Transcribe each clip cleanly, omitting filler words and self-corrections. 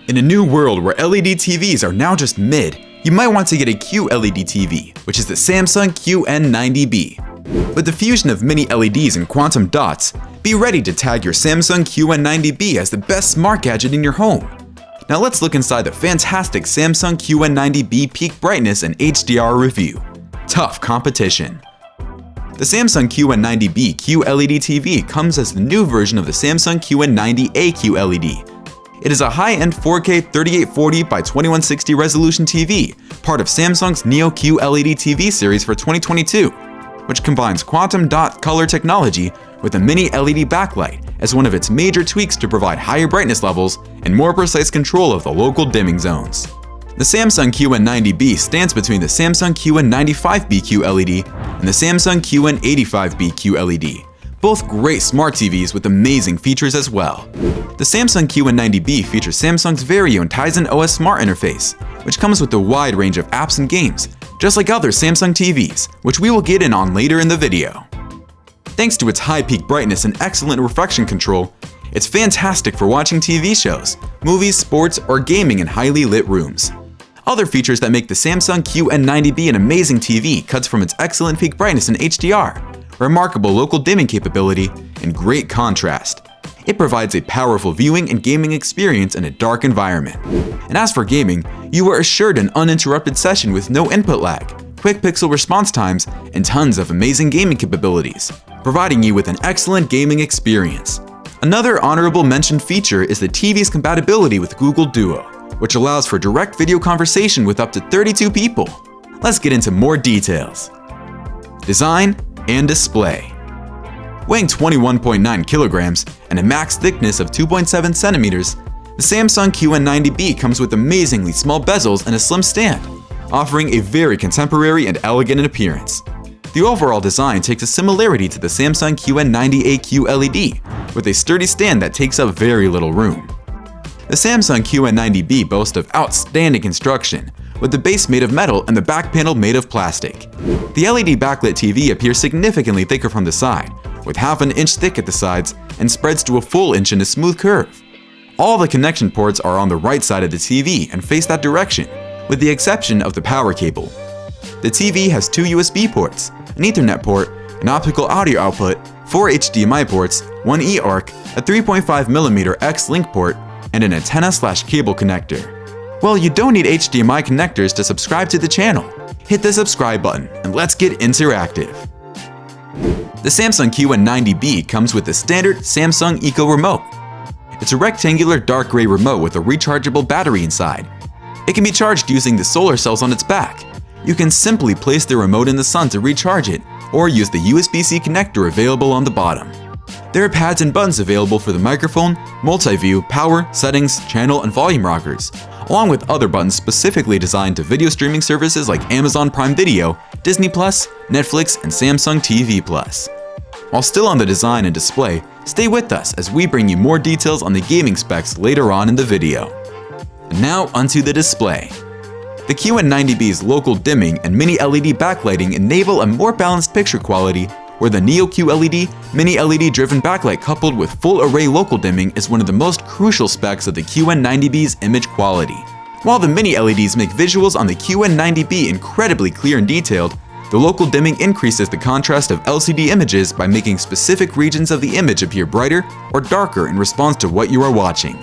In a new world where LED TVs are now just mid, you might want to get a QLED TV, which is the Samsung QN90B. With the fusion of mini LEDs and quantum dots, be ready to tag your Samsung QN90B as the best smart gadget in your home. Now let's look inside the fantastic Samsung QN90B peak brightness and HDR review. Tough competition. The Samsung QN90B QLED TV comes as the new version of the Samsung QN90A QLED. It is a high-end 4K 3840 by 2160 resolution TV, part of Samsung's Neo QLED TV series for 2022, which combines quantum dot color technology with a mini LED backlight as one of its major tweaks to provide higher brightness levels and more precise control of the local dimming zones. The Samsung QN90B stands between the Samsung QN95B QLED and the Samsung QN85B QLED, both great smart TVs with amazing features as well. The Samsung QN90B features Samsung's very own Tizen OS Smart interface, which comes with a wide range of apps and games, just like other Samsung TVs, which we will get in on later in the video. Thanks to its high peak brightness and excellent reflection control, it's fantastic for watching TV shows, movies, sports, or gaming in highly lit rooms. Other features that make the Samsung QN90B an amazing TV cuts from its excellent peak brightness and HDR, remarkable local dimming capability, and great contrast. It provides a powerful viewing and gaming experience in a dark environment. And as for gaming, you are assured an uninterrupted session with no input lag, quick pixel response times, and tons of amazing gaming capabilities, providing you with an excellent gaming experience. Another honorable mention feature is the TV's compatibility with Google Duo, which allows for direct video conversation with up to 32 people. Let's get into more details. Design and display. Weighing 21.9 kilograms and a max thickness of 2.7 centimeters, the Samsung QN90B comes with amazingly small bezels and a slim stand, offering a very contemporary and elegant appearance. The overall design takes a similarity to the Samsung QN90A QLED, with a sturdy stand that takes up very little room. The Samsung QN90B boasts of outstanding construction, with the base made of metal and the back panel made of plastic. The LED backlit TV appears significantly thicker from the side, with half an inch thick at the sides and spreads to a full inch in a smooth curve. All the connection ports are on the right side of the TV and face that direction, with the exception of the power cable. The TV has two USB ports, an Ethernet port, an optical audio output, 4 HDMI ports, 1 eARC, a 3.5mm X-Link port, and an antenna/cable connector. Well, you don't need HDMI connectors to subscribe to the channel. Hit the subscribe button and let's get interactive. The Samsung QN90B comes with the standard Samsung Eco Remote. It's a rectangular dark gray remote with a rechargeable battery inside. It can be charged using the solar cells on its back. You can simply place the remote in the sun to recharge it, or use the USB-C connector available on the bottom. There are pads and buttons available for the microphone, multi-view, power, settings, channel, and volume rockers, along with other buttons specifically designed to video streaming services like Amazon Prime Video, Disney+, Netflix, and Samsung TV+. While still on the design and display, stay with us as we bring you more details on the gaming specs later on in the video. And now onto the display. The QN90B's local dimming and mini LED backlighting enable a more balanced picture quality, where the Neo QLED mini LED driven backlight coupled with full array local dimming is one of the most crucial specs of the QN90B's image quality. While the mini LEDs make visuals on the QN90B incredibly clear and detailed, the local dimming increases the contrast of LCD images by making specific regions of the image appear brighter or darker in response to what you are watching.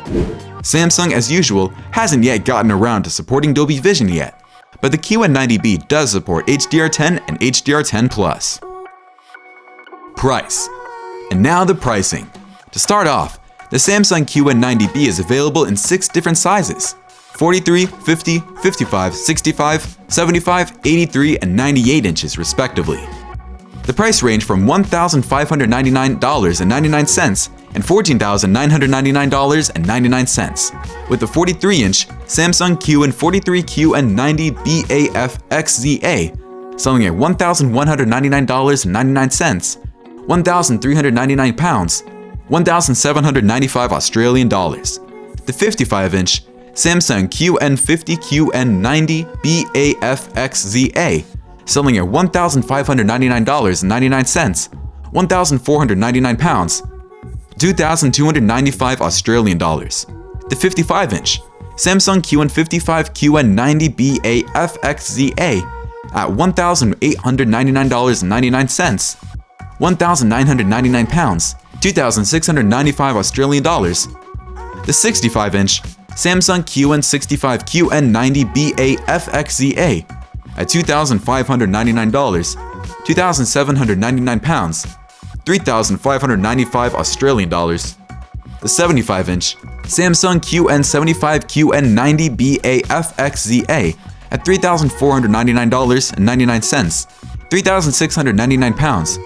Samsung, as usual, hasn't yet gotten around to supporting Dolby Vision yet, but the QN90B does support HDR10 and HDR10+. Price. And now the pricing. To start off, the Samsung QN90B is available in 6 different sizes: 43, 50, 55, 65, 75, 83, and 98 inches respectively. The price range from $1,599.99 and $14,999.99, with the 43-inch Samsung QN43 QN90BAFXZA selling at $1,199.99, £1,399, $1,795 The 55-inch Samsung QN50 QN90BAFXZA selling at $1,599.99, £1,499, £2,295. The 55-inch Samsung QN55 QN90B FXZA at $1,899.99, £1,999, 2,695 Australian dollars. The 65-inch Samsung QN65 QN90B FXZA at $2,599, £2,799, 3,595 Australian dollars. The 75-inch Samsung QN75 QN90B FXZA at $3,499.99, £3,699,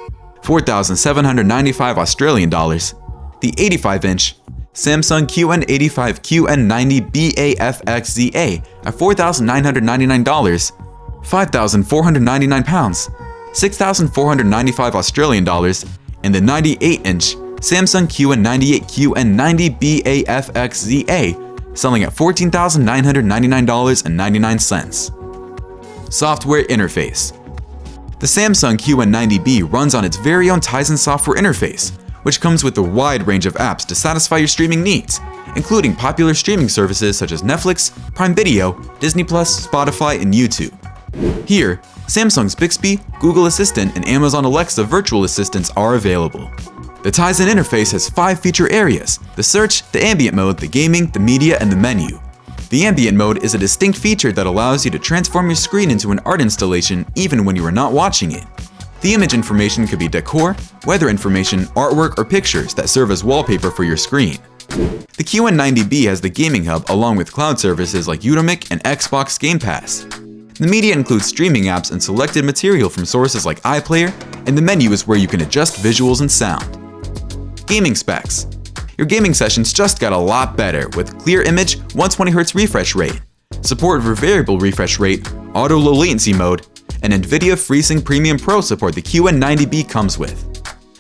4,795 Australian dollars. The 85-inch Samsung QN85 QN90B FXZA at $4,999, £5,499, 6,495 Australian dollars, and the 98-inch Samsung QN98 QN90B FXZA selling at $14,999.99. Software interface. The Samsung QN90B runs on its very own Tizen software interface, which comes with a wide range of apps to satisfy your streaming needs, including popular streaming services such as Netflix, Prime Video, Disney+, Spotify, and YouTube. Here, Samsung's Bixby, Google Assistant, and Amazon Alexa virtual assistants are available. The Tizen interface has 5 feature areas: the search, the ambient mode, the gaming, the media, and the menu. The ambient mode is a distinct feature that allows you to transform your screen into an art installation even when you are not watching it. The image information could be decor, weather information, artwork, or pictures that serve as wallpaper for your screen. The QN90B has the gaming hub along with cloud services like Udemy and Xbox Game Pass. The media includes streaming apps and selected material from sources like iPlayer, and the menu is where you can adjust visuals and sound. Gaming specs. Your gaming sessions just got a lot better with clear image, 120Hz refresh rate, support for variable refresh rate, auto low latency mode, and NVIDIA FreeSync Premium Pro support the QN90B comes with.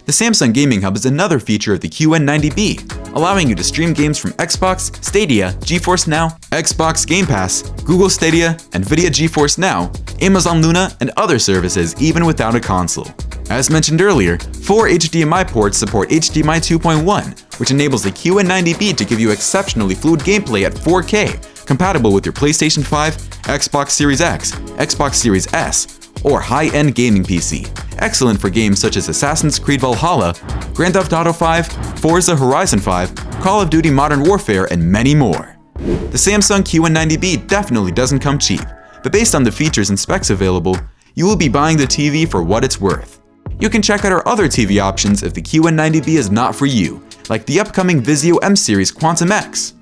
The Samsung Gaming Hub is another feature of the QN90B, allowing you to stream games from Xbox, Stadia, GeForce Now, Xbox Game Pass, Google Stadia, NVIDIA GeForce Now, Amazon Luna, and other services even without a console. As mentioned earlier, 4 HDMI ports support HDMI 2.1, which enables the QN90B to give you exceptionally fluid gameplay at 4K, compatible with your PlayStation 5, Xbox Series X, Xbox Series S, or high-end gaming PC. Excellent for games such as Assassin's Creed Valhalla, Grand Theft Auto 5, Forza Horizon 5, Call of Duty Modern Warfare, and many more. The Samsung QN90B definitely doesn't come cheap, but based on the features and specs available, you will be buying the TV for what it's worth. You can check out our other TV options if the QN90B is not for you, like the upcoming Vizio M Series Quantum X.